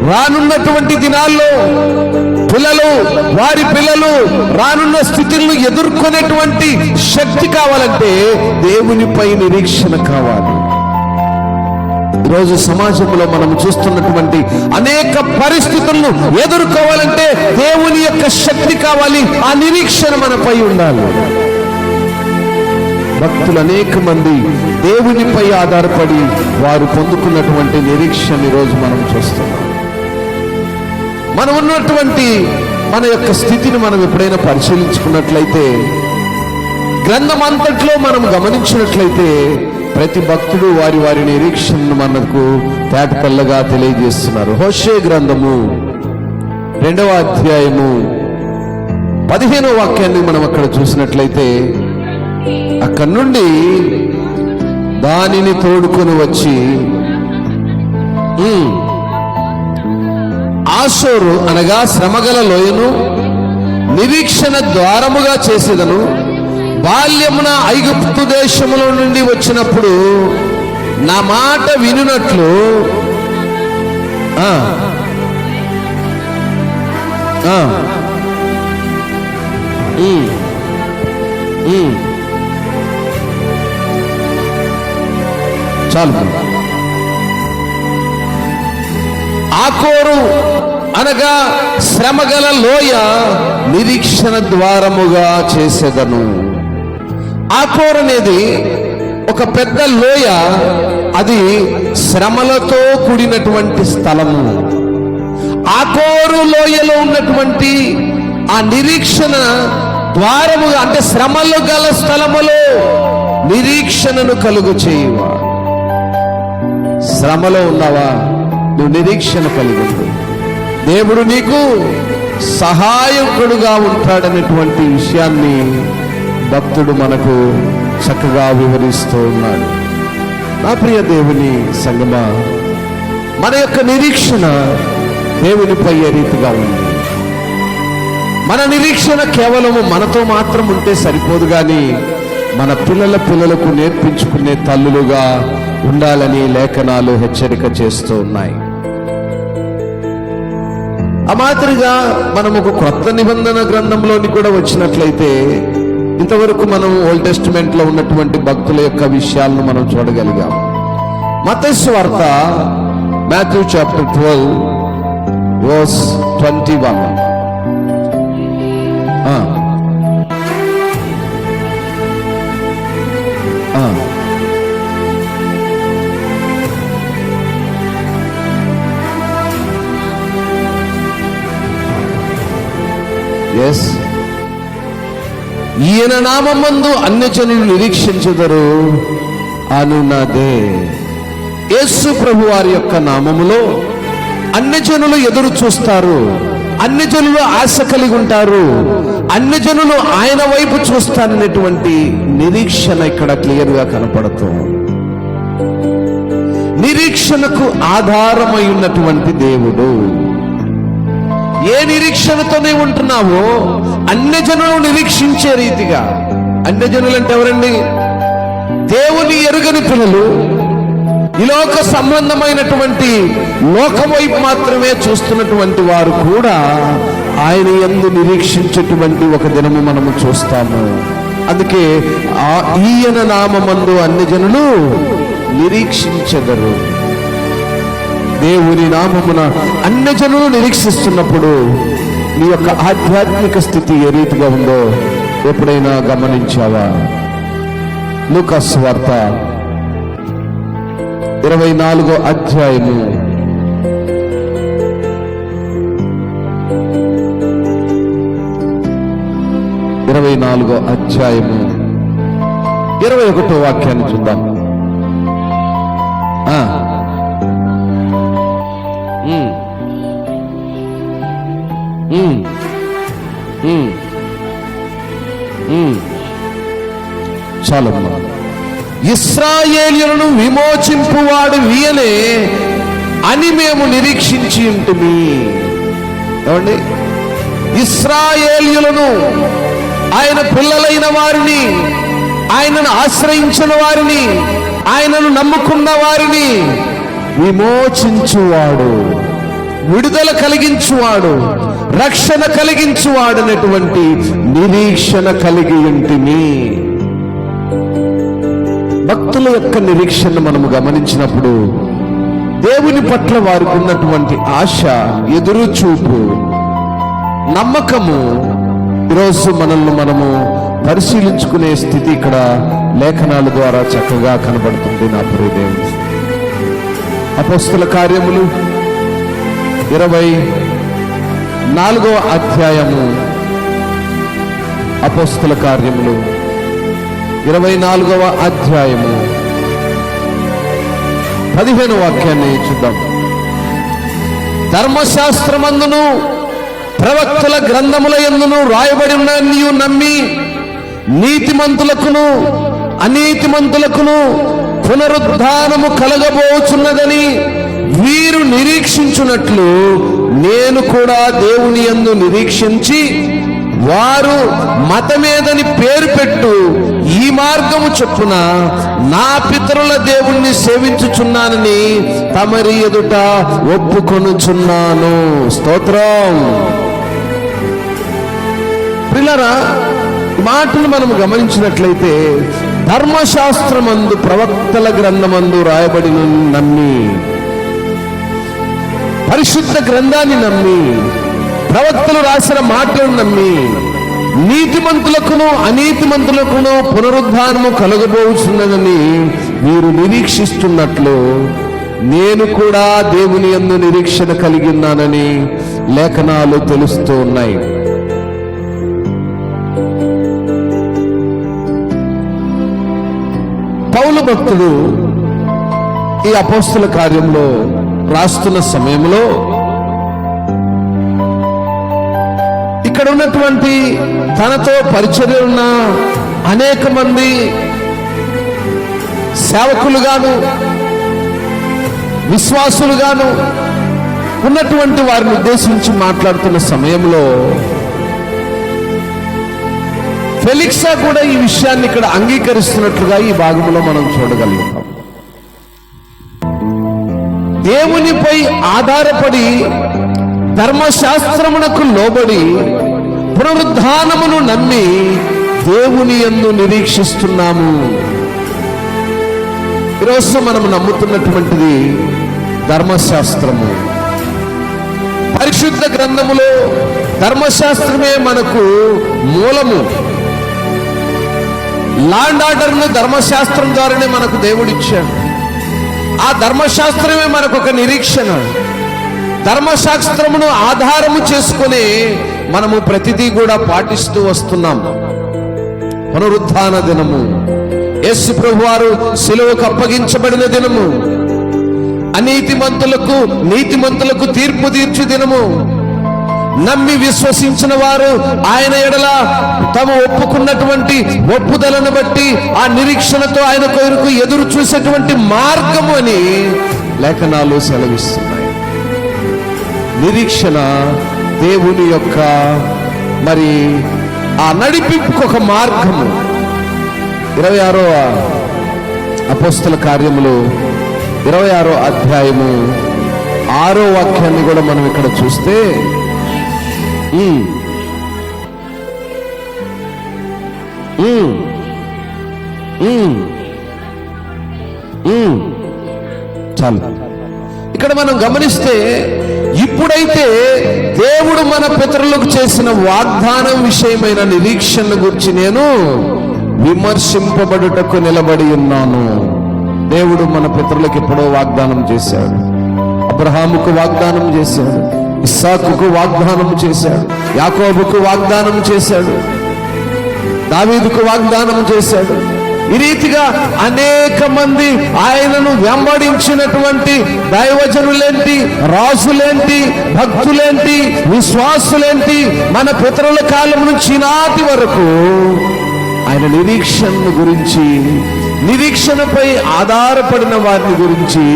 రానున్నటువంటి దినాల్లో వారి పిల్లలు రానున్న స్థితులను ఎదుర్కొనేటువంటి శక్తి కావాలంటే దేవునిపై నిరీక్షణ కావాలి. ఈరోజు సమాజంలో మనం చూస్తున్నటువంటి అనేక పరిస్థితులను ఎదుర్కోవాలంటే దేవుని యొక్క శక్తి కావాలి. ఆ నిరీక్షణ మనపై ఉండాలి. భక్తులు అనేక మంది దేవునిపై ఆధారపడి వారు పొందుకున్నటువంటి నిరీక్షణ ఈరోజు మనం చూస్తున్నాం. మనం ఉన్నటువంటి మన యొక్క స్థితిని మనం ఎప్పుడైనా పరిశీలించుకున్నట్లయితే, గ్రంథం అంతట్లో మనం గమనించినట్లయితే, ప్రతి భక్తుడు వారి వారి నిరీక్షణను మనకు తేటతెల్లగా తెలియజేస్తున్నారు. హోషే గ్రంథము 2వ అధ్యాయము 15వ వాక్యాన్ని మనం అక్కడ చూసినట్లయితే, అక్కడి నుండి దానిని తోడుకొని వచ్చి ఆషోరు అనగా శ్రమగల లోయను నిరీక్షణ ద్వారముగా చేసేదను. బాల్యమున ఐగుప్తు దేశములో నుండి వచ్చినప్పుడు నా మాట వినునట్లు చాలు. ఆకోరు అనగా శ్రమగల లోయ నిరీక్షణ ద్వారముగా చేసేదను. ఆకోరు అనేది ఒక పెద్ద లోయ, అది శ్రమలతో కూడినటువంటి స్థలము. ఆకోరు లోయలో ఉన్నటువంటి ఆ నిరీక్షణ ద్వారముగా, అంటే శ్రమలు గల స్థలములో నిరీక్షణను కలుగు చేయువా. శ్రమలో ఉన్నావా? నువ్వు నిరీక్షణ కలిగి ఉండు. దేవుడు నీకు సహాయకుడుగా ఉంటాడనేటువంటి విషయాన్ని భక్తుడు మనకు చక్కగా వివరిస్తూ ఉన్నాడు. నా ప్రియ దేవుని సంగమా, మన యొక్క నిరీక్షణ దేవునిపై ఏ రీతిగా ఉంది? మన నిరీక్షణ కేవలము మనతో మాత్రం ఉంటే సరిపోదు, కానీ మన పిల్లలకు నేర్పించుకునే తల్లులుగా ఉండాలని లేఖనాలు హెచ్చరిక చేస్తూ ఉన్నాయి. ఆ మాదిరిగా మనం ఒక క్రొత్త నిబంధన గ్రంథంలోని కూడా వచ్చినట్లయితే ఇంతవరకు మనం ఓల్డ్ టెస్టిమెంట్ లో ఉన్నటువంటి భక్తుల యొక్క విషయాలను మనం చూడగలిగాం. మత్తయి సువార్త మాథ్యూ చాప్టర్ 12 verse 21. ఎస్, ఈయన నామమందు అన్యజనులు నిరీక్షించుదరు అనున్నదే. యేసు ప్రభు వారి యొక్క నామములో అన్యజనులు ఎదురు చూస్తారు, అన్యజనులు ఆశ కలిగి ఉంటారు, అన్యజనులు ఆయన వైపు చూస్తారనేటువంటి నిరీక్షణ ఇక్కడ క్లియర్ గా కనపడుతుంది. నిరీక్షణకు ఆధారమై ఉన్నటువంటి దేవుడు. ఏ నిరీక్షణతోనే ఉంటున్నావో అన్యజనులు నిరీక్షించే రీతిగా. అన్యజనులు అంటే ఎవరండి? దేవుని ఎరుగని పిల్లలు, ఈ లోక సంబంధమైనటువంటి లోకం వైపు మాత్రమే చూస్తున్నటువంటి వారు కూడా ఆయన యందు నిరీక్షించేటువంటి ఒక దినము మనము చూస్తాము. అందుకే ఈయన నామమందు అన్యజనులు నిరీక్షించెదరు. దేవుని నామమున అన్యజనులు నిరీక్షిస్తున్నప్పుడు నీ యొక్క ఆధ్యాత్మిక స్థితి ఏ రీతిగా ఉందో ఎప్పుడైనా గమనించావా? లూకా సువార్త 24వ అధ్యాయము 21వ వాక్యాన్ని చూద్దాం. చాలమ్మా. ఇశ్రాయేలీయులను విమోచింపువాడు వీయనే అని మేము నిరీక్షించి ఉంటుమి. ఏమండి? ఇశ్రాయేలీయులను, ఆయన పిల్లలైన వారిని, ఆయనను ఆశ్రయించిన వారిని, ఆయనను నమ్ముకున్న వారిని విమోచించువాడు, విడుదల కలిగించువాడు, రక్షణ కలిగించువాడు అనేటువంటి నిరీక్షణ కలిగి ఉంటిమి. భక్తుల యొక్క నిరీక్షణ మనము గమనించినప్పుడు దేవుని పట్ల వారికి ఉన్నటువంటి ఆశ, ఎదురు చూపు, నమ్మకము ఈరోజు మనల్ని మనము పరిశీలించుకునే స్థితి ఇక్కడ లేఖనాల ద్వారా చక్కగా కనబడుతుంది. నా ప్రియదేవుడు, అపోస్తల కార్యములు 24వ అధ్యాయము, అపోస్తల కార్యములు 24వ అధ్యాయము 15వ వాక్యాన్ని చూద్దాం. ధర్మశాస్త్రమందును ప్రవక్తల గ్రంథముల యందును రాయబడి ఉన్న నీవు నమ్మి నీతిమంతులకును అనీతిమంతులకును పునరుద్ధానము కలగబోచున్నదని వీరు నిరీక్షించున్నట్లు నేను కూడా దేవుని యందు నిరీక్షించి వారు మతమేదని పేరు పెట్టు ఈ మార్గము చొప్పున నా పితరుల దేవుణ్ణి సేవించుచున్నానని తమరి ఎదుట ఒప్పుకొనుచున్నాను. స్తోత్రం. ప్రియులారా, మాటలు మనం గమనించినట్లయితే ధర్మశాస్త్రమందు ప్రవక్తల గ్రంథమందు రాయబడి నమ్మి, పరిశుద్ధ గ్రంథాన్ని నమ్మి, ప్రవక్తలు రాసిన మాటలను నమ్మి నీతిమంతులకును అనీతిమంతులకును పునరుద్ధానము కలగబోచున్నదని మీరు నిరీక్షిస్తున్నట్లు నేను కూడా దేవుని యందు నిరీక్షణ కలిగి ఉన్నానని లేఖనాలు తెలుస్తూ ఉన్నాయి. పౌలు భక్తుడు ఈ అపోస్తల కార్యంలో రాస్తున్న సమయంలో ఇక్కడ ఉన్నటువంటి తనతో పరిచర్య ఉన్న అనేక మంది సేవకులుగాను విశ్వాసులుగాను ఉన్నటువంటి వారిని ఉద్దేశించి మాట్లాడుతున్న సమయంలో ఫెలిక్సా కూడా ఈ విషయాన్ని ఇక్కడ అంగీకరిస్తున్నట్లుగా ఈ భాగంలో మనం చూడగలుగుతాం. దేవునిపై ఆధారపడి ధర్మశాస్త్రమునకు లోబడి పునరుద్ధానమును నమ్మి దేవుని యందు నిరీక్షిస్తున్నాము. ఈరోజు మనం నమ్ముతున్నటువంటిది ధర్మశాస్త్రము. పరిశుద్ధ గ్రంథములో ధర్మశాస్త్రమే మనకు మూలము. లాండ్ ఆర్డర్ను ధర్మశాస్త్రం ద్వారానే మనకు దేవుడిచ్చాడు. ఆ ధర్మశాస్త్రమే మనకు ఒక నిరీక్షణ. ధర్మశాస్త్రమును ఆధారము చేసుకుని మనము ప్రతిదీ కూడా పాటిస్తూ వస్తున్నాం. పునరుద్ధాన దినము, యేసు ప్రభువారు శిలువకు అప్పగించబడిన దినము, నీతిమంతులకు తీర్పు తీర్చు దినము, నమ్మి విశ్వసించిన వారు ఆయన ఎడల తాము ఒప్పుకున్నటువంటి ఒప్పుదలను బట్టి ఆ నిరీక్షణతో ఆయన కొరకు ఎదురు చూసేటువంటి మార్గము అని లేఖనాలు సెలవిస్తున్నాయి. నిరీక్షణ దేవుని యొక్క మరి ఆ నడిపింపుకు ఒక మార్గము. 26వ అపోస్తల కార్యములు 26వ అధ్యాయము 6వ వాక్యాన్ని కూడా మనం ఇక్కడ చూస్తే చాలు. ఇక్కడ మనం గమనిస్తే ఇప్పుడైతే దేవుడు మన పితరులకు చేసిన వాగ్దానం విషయమైన నిరీక్షణ గురించి నేను విమర్శింపబడుటకు నిలబడి ఉన్నాను. దేవుడు మన పితరులకు ఎప్పుడో వాగ్దానం చేశాడు. అబ్రహాముకు వాగ్దానం చేశాడు, ఇస్సాకుకు వాగ్దానం చేశాడు, యాకోబుకు వాగ్దానం చేశాడు, దావీదుకు వాగ్దానం చేశాడు. ఈ రీతిగా అనేక మంది ఆయనను వెంబడించినటువంటి దైవజనులేంటి, రాజులేంటి, భక్తులేంటి, విశ్వాసులేంటి, మన పితరుల కాలం నుంచి నాటి వరకు ఆయన నిరీక్షణ గురించి, నిరీక్షణపై ఆధారపడిన వారిని గురించి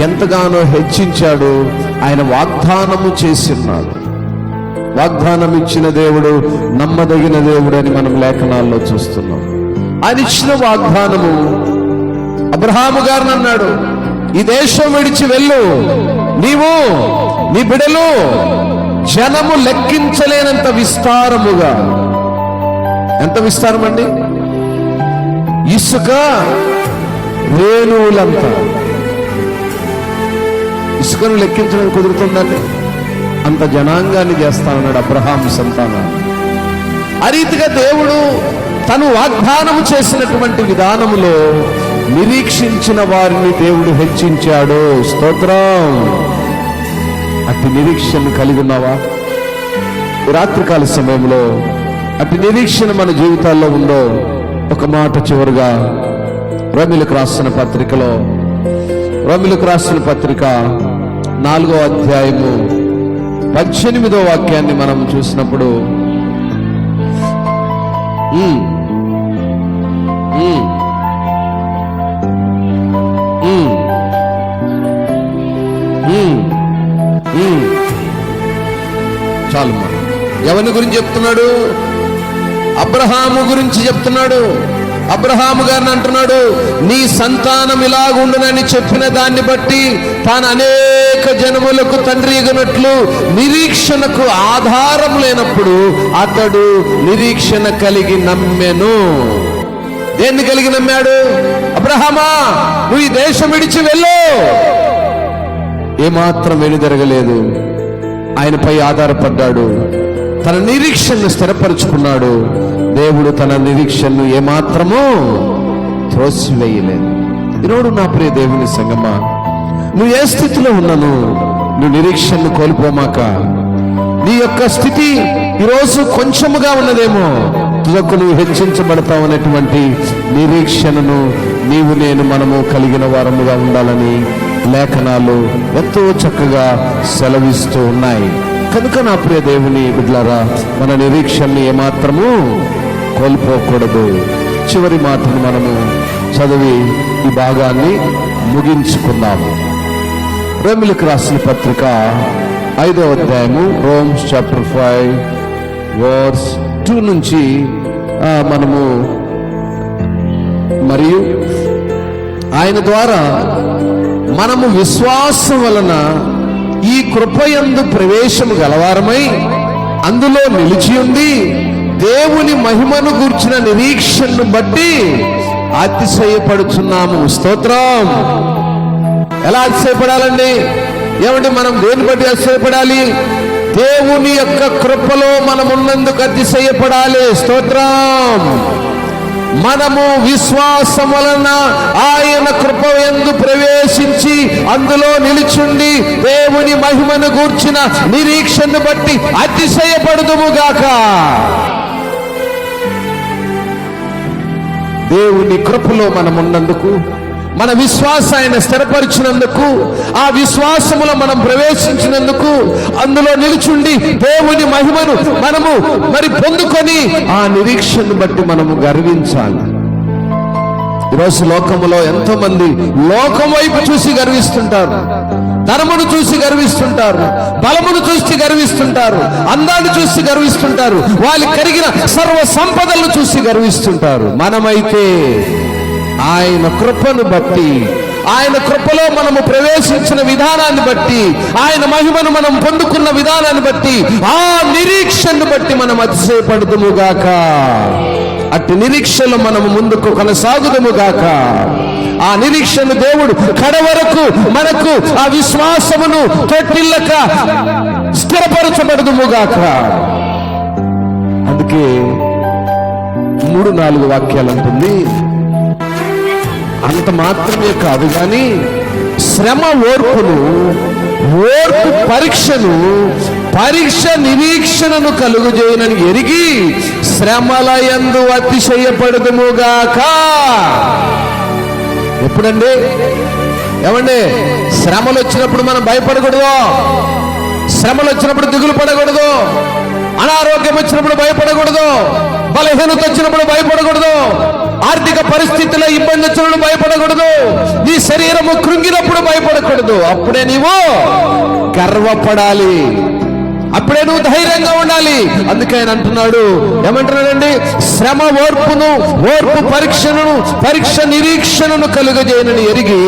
ఎంతగానో హెచ్చించాడు. ఆయన వాగ్దానము చేస్తున్నాడు. వాగ్దానం ఇచ్చిన దేవుడు నమ్మదగిన దేవుడు అని మనం లేఖనాల్లో చూస్తున్నాం. ఆయన ఇచ్చిన వాగ్దానము అబ్రహాము గారిని అన్నాడు, ఈ దేశం విడిచి వెళ్ళు, నీవు నీ బిడలు జనము లెక్కించలేనంత విస్తారముగా. ఎంత విస్తారం అండి? ఇసుక రేణువులంతా. ఇసుకను లెక్కించడం కుదురుతుందండి? అంత జనాంగాన్ని చేస్తానన్నాడు అబ్రహాం సంతానం. ఆ రీతిగా దేవుడు తను వాగ్దానము చేసినటువంటి విధానములో నిరీక్షించిన వారిని దేవుడు హెచ్చించాడు. స్తోత్రం. అట్టి నిరీక్షణ కలిగి ఉన్నావా? రాత్రికాల సమయంలో అట్టి నిరీక్షణ మన జీవితాల్లో ఉందో? ఒక మాట చివరిగా రోమీయులకు రాసిన పత్రికలో, రోమీయులకు రాసిన పత్రిక 4వ అధ్యాయము 18వ వాక్యాన్ని మనం చూసినప్పుడు చాలు. ఎవరిని గురించి చెప్తున్నాడు? అబ్రహాము గురించి చెప్తున్నాడు. అబ్రహాము గారిని అంటున్నాడు, నీ సంతానం ఇలాగుండునని చెప్పిన దాన్ని బట్టి తాను అనేక జనములకు తండ్రిగనట్లు నిరీక్షణకు ఆధారం లేనప్పుడు అతడు నిరీక్షణ కలిగి నమ్మెను. దేన్ని కలిగి నమ్మాడు? అబ్రహామా, నువ్వు ఈ దేశం విడిచి వెళ్ళు. ఏమాత్రం వెనుదిరగలేదు. ఆయనపై ఆధారపడ్డాడు. తన నిరీక్షణను స్థిరపరుచుకున్నాడు. దేవుడు తన నిరీక్షణను ఏమాత్రమూ త్రోసివేయలేదు. ఈరోడు నా ప్రియ దేవుని సంగమా, నువ్వు ఏ స్థితిలో ఉన్నాను, నువ్వు నిరీక్షణను కోల్పోమాక. నీ యొక్క స్థితి ఈరోజు కొంచెముగా ఉన్నదేమో, తుదకు నువ్వు హెచ్చించబడతావు అనేటువంటి నిరీక్షణను మనము కలిగిన వారముగా ఉండాలని లేఖనాలు ఎంతో చక్కగా సెలవిస్తూ ఉన్నాయి. కనుక నా ప్రియ దేవుని బిడ్డలారా, మన నిరీక్షణని ఏమాత్రము కోల్పోకూడదు. చివరి మాటను మనము చదివి ఈ భాగాన్ని ముగించుకుందాము. రోమీయులకు రాసిన పత్రిక 5వ అధ్యాయము, రోమ్స్ చాప్టర్ 5 వర్స్ 2 నుంచి మనము మరియు ఆయన ద్వారా మనము విశ్వాసం వలన ఈ కృపయందు ప్రవేశము గలవారమై అందులో నిలిచి ఉండి దేవుని మహిమను గూర్చిన నిరీక్షణను బట్టి అతిశయపడుచున్నాము. స్తోత్రం. ఎలా అతిశయపడాలండి? ఏమంటే మనం దేన్ని బట్టి అతిశయపడాలి? దేవుని యొక్క కృపలో మనం ఉన్నందుకు అతిశయపడాలి. స్తోత్రం. మనము విశ్వాసం వలన ఆయన కృప యందు ప్రవేశించి అందులో నిలుచుండి దేవుని మహిమను గూర్చిన నిరీక్షను బట్టి అతిశయపడుదుముగాక. దేవుని కృపలో మనం ఉన్నందుకు, మన విశ్వాసాన్ని స్థిరపరిచినందుకు, ఆ విశ్వాసములో మనం ప్రవేశించినందుకు, అందులో నిలుచుండి దేవుని మహిమను మనము పొందుకొని ఆ నిరీక్షను బట్టి మనము గర్వించాలి. ఈరోజు లోకములో ఎంతో మంది లోకం వైపు చూసి గర్విస్తుంటారు, ధనమును చూసి గర్విస్తుంటారు, బలమును చూసి గర్విస్తుంటారు, అందాన్ని చూసి గర్విస్తుంటారు, వాళ్ళు కలిగిన సర్వ సంపదలను చూసి గర్విస్తుంటారు. మనమైతే ఆయన కృపను బట్టి, ఆయన కృపలో మనము ప్రవేశించిన విధానాన్ని బట్టి, ఆయన మహిమను మనం పొందుకున్న విధానాన్ని బట్టి, ఆ నిరీక్షను బట్టి మనం అతిశయపడుదుముగాక. అట్టి నిరీక్షలో మనము ముందుకు కొనసాగుదుముగాక. ఆ నిరీక్షను దేవుడు కడవరకు మనకు ఆ విశ్వాసమును తొట్టిల్లక స్థిరపరచబడుదుముగాక. అందుకే 3-4 వాక్యాలు ఉంటుంది. అంత మాత్రమే కాదు కానీ శ్రమ ఓర్పును, ఓర్పు పరీక్షను, పరీక్ష నిరీక్షణను కలుగుజేయనని ఎరిగి శ్రమల యందు అతిశయపడుదుముగాక. ఎప్పుడండి? ఏమండి? శ్రమలు వచ్చినప్పుడు మనం భయపడకూడదు, శ్రమలు వచ్చినప్పుడు దిగులు పడకూడదు, అనారోగ్యం వచ్చినప్పుడు భయపడకూడదు, బలహీనత వచ్చినప్పుడు భయపడకూడదు, ఆర్థిక పరిస్థితుల్లో ఇబ్బంది వచ్చినప్పుడు భయపడకూడదు, నీ శరీరము కృంగినప్పుడు భయపడకూడదు. అప్పుడే నీవు గర్వపడాలి, అప్పుడే నువ్వు ధైర్యంగా ఉండాలి. అందుకే ఆయన అంటున్నాడు, ఏమంటున్నాడండి? శ్రమ ఓర్పును, ఓర్పు పరీక్షను, పరీక్ష నిరీక్షణను కలుగజేయనని ఎరిగి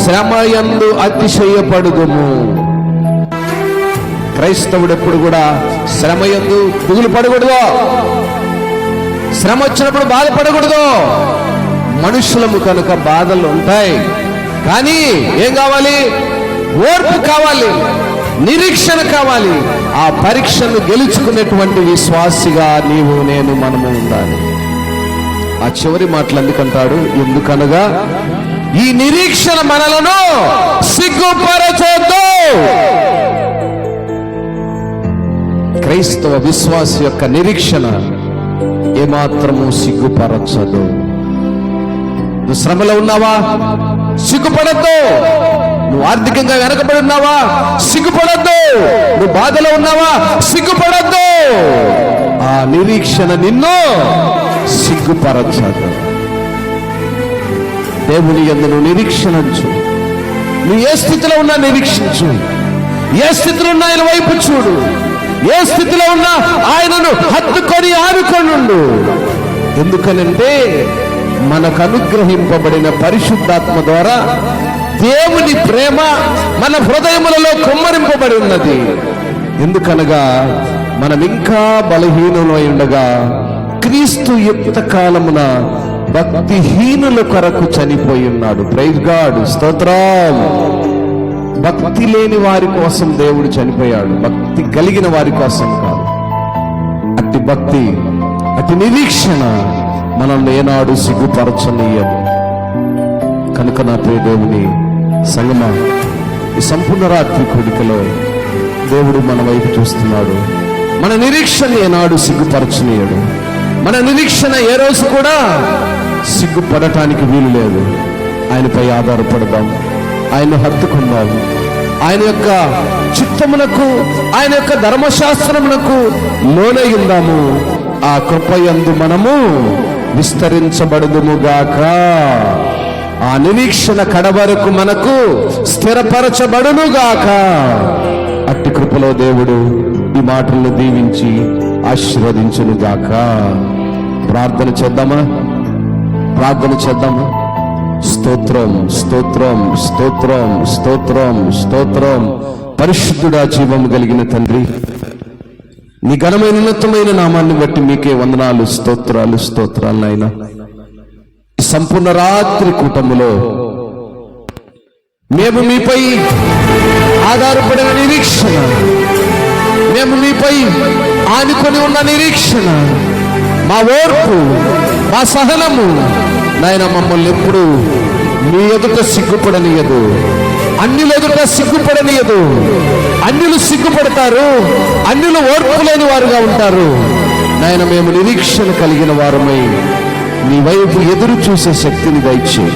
శ్రమ యందు అతిశయపడుదుము. క్రైస్తవుడు ఎప్పుడు కూడా శ్రమ యందు దిగులు పడకూడదు, శ్రమ వచ్చినప్పుడు బాధపడకూడదు. మనుషులము కనుక బాధలు ఉంటాయి, కానీ ఏం కావాలి? ఓర్పు కావాలి, నిరీక్షణ కావాలి. ఆ పరీక్షను గెలుచుకునేటువంటి విశ్వాసిగా నీవు, నేను, మనము ఉండాలి. ఆ చివరి మాటలు ఎందుకంటాడు? ఎందుకనగా ఈ నిరీక్షణ మనలను సిగ్గుపరచొద్దు. క్రైస్తవ విశ్వాసి యొక్క నిరీక్షణ ఏమాత్రము సిగ్గుపరచదు. నువ్వు శ్రమలో ఉన్నావా? సిగ్గుపడద్దు. నువ్వు ఆర్థికంగా వెనకబడి ఉన్నావా? సిగ్గుపడద్దు. నువ్వు బాధలో ఉన్నావా? సిగ్గుపడద్దు. ఆ నిరీక్షణ నిన్ను సిగ్గుపరచదు. దేవుని యందు నువ్వు నిరీక్షణించు. నువ్వు ఏ స్థితిలో ఉన్నా నిరీక్షించు. ఏ స్థితిలో ఉన్నా ఆయన వైపు చూడు. ఏ స్థితిలో ఉన్నా ఆయనను హత్తుకొని ఆనుకొనుండు. ఎందుకనంటే మనకు అనుగ్రహింపబడిన పరిశుద్ధాత్మ ద్వారా దేవుని ప్రేమ మన హృదయములలో కుమ్మరింపబడి ఉన్నది. ఎందుకనగా మనం ఇంకా బలహీనులై ఉండగా క్రీస్తు యుక్త కాలమున భక్తిహీనుల కొరకు చనిపోయి ఉన్నాడు. Praise God. స్తోత్రం. భక్తి లేని వారి కోసం దేవుడు చనిపోయాడు, భక్తి కలిగిన వారి కోసం కాదు. అట్టి భక్తి, అట్టి నిరీక్షణ మనల్ని ఏనాడు సిగ్గుపరచనీయదు. కనుక నా ప్రియ దేవుని సంగమా, ఈ సంపూర్ణ రాత్రి కూడికలో దేవుడు మన వైపు చూస్తున్నాడు. మన నిరీక్షణ ఏనాడు సిగ్గుపరచనీయడు. మన నిరీక్షణ ఏ రోజు కూడా సిగ్గుపడటానికి వీలు లేదు. ఆయనపై ఆధారపడదాం, ఆయన హత్తుకుందాం. ఆయన యొక్క చిత్తమునకు, ఆయన యొక్క ధర్మశాస్త్రమునకు లోనై ఉందాము. ఆ కృపయందు మనము విస్తరించబడుదుముగాక. ఆ నిరీక్షణ కడవరకు మనకు స్థిరపరచబడునుగాక. అట్టి కృపలో దేవుడు ఈ మాటలను దీవించి ఆశీర్వదించునుగాక. ప్రార్థన చేద్దామా? ప్రార్థన చేద్దామా? స్తోత్రం, స్తోత్రం, స్తోత్రం, స్తోత్రం, స్తోత్రం. పరిశుద్ధుడా, జీవము కలిగిన తండ్రి, నీ ఘనమైన ఉన్నతమైన నామాన్ని బట్టి మీకే వందనాలు, స్తోత్రాలు, స్తోత్రాలు నాయనా. ఈ సంపూర్ణ రాత్రి కూటములో మేము మీపై ఆధారపడిన నిరీక్షణ, మేము మీపై ఆనుకొని ఉన్న నిరీక్షణ, మా ఓర్పు, మా సహనము నాయన మమ్మల్ని ఎప్పుడు మీ ఎదుట సిగ్గుపడనీయదు, అన్యుల ఎదుట సిగ్గుపడనీయదు. అన్యులు సిగ్గుపడతారు, అన్యులు ఓర్పు లేని వారుగా ఉంటారు. నాయన మేము నిరీక్షణ కలిగిన వారమై నీ వైపు ఎదురు చూసే శక్తిని దయచేయి,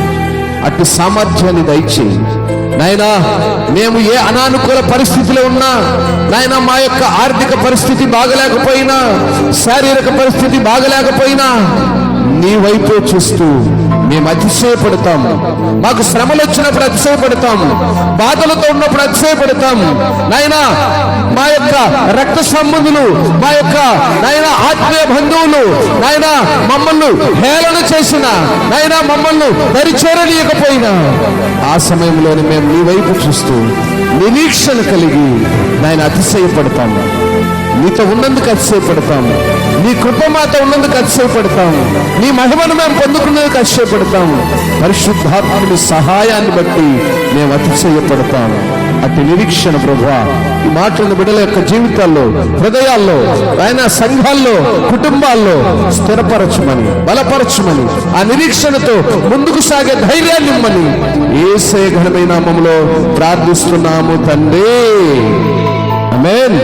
అట్టి సామర్థ్యాన్ని దయచేయి నాయనా. మేము ఏ అనానుకూల పరిస్థితిలో ఉన్నా నాయన, మా యొక్క ఆర్థిక పరిస్థితి బాగలేకపోయినా, శారీరక పరిస్థితి బాగలేకపోయినా నీ వైపే చూస్తూ మేము అతిశయపడతాం. మాకు శ్రమలు వచ్చినప్పుడు అతిశయపడతాం, బాధలతో ఉన్నప్పుడు అతిశయపడతాం నాయనా. మా యొక్క రక్త సంబంధులు, మా యొక్క నాయనా ఆత్మీయ బంధువులు నాయనా మమ్మల్ని హేళన చేసిన నాయనా, మమ్మల్ని దరిచేరనీయకపోయినా ఆ సమయంలోనే మేము నీ వైపు చూస్తూ నిరీక్షణ కలిగి నాయన అతిశయపడతాము. నీతో ఉన్నందుకు అతిశయపడతాము, నీ కృప మాతో ఉన్నందుకు అతిశయపడతాము, నీ మహిమను మేము పొందుకున్నందుకు అతిశయపడతాము. పరిశుద్ధాత్మని సహాయాన్ని బట్టి మేము అతిశయపడతాము. అట్టి నిరీక్షణ ప్రభువా ఈ మాటలను బిడ్డల యొక్క జీవితాల్లో, హృదయాల్లో, ఆయన సంఘాల్లో, కుటుంబాల్లో స్థిరపరచమని, బలపరచమని, ఆ నిరీక్షణతో ముందుకు సాగే ధైర్యాన్ని ఇమ్మని యేసయ్య ఘనమైన నామములో ప్రార్థిస్తున్నాము తండ్రి. ఆమేన్.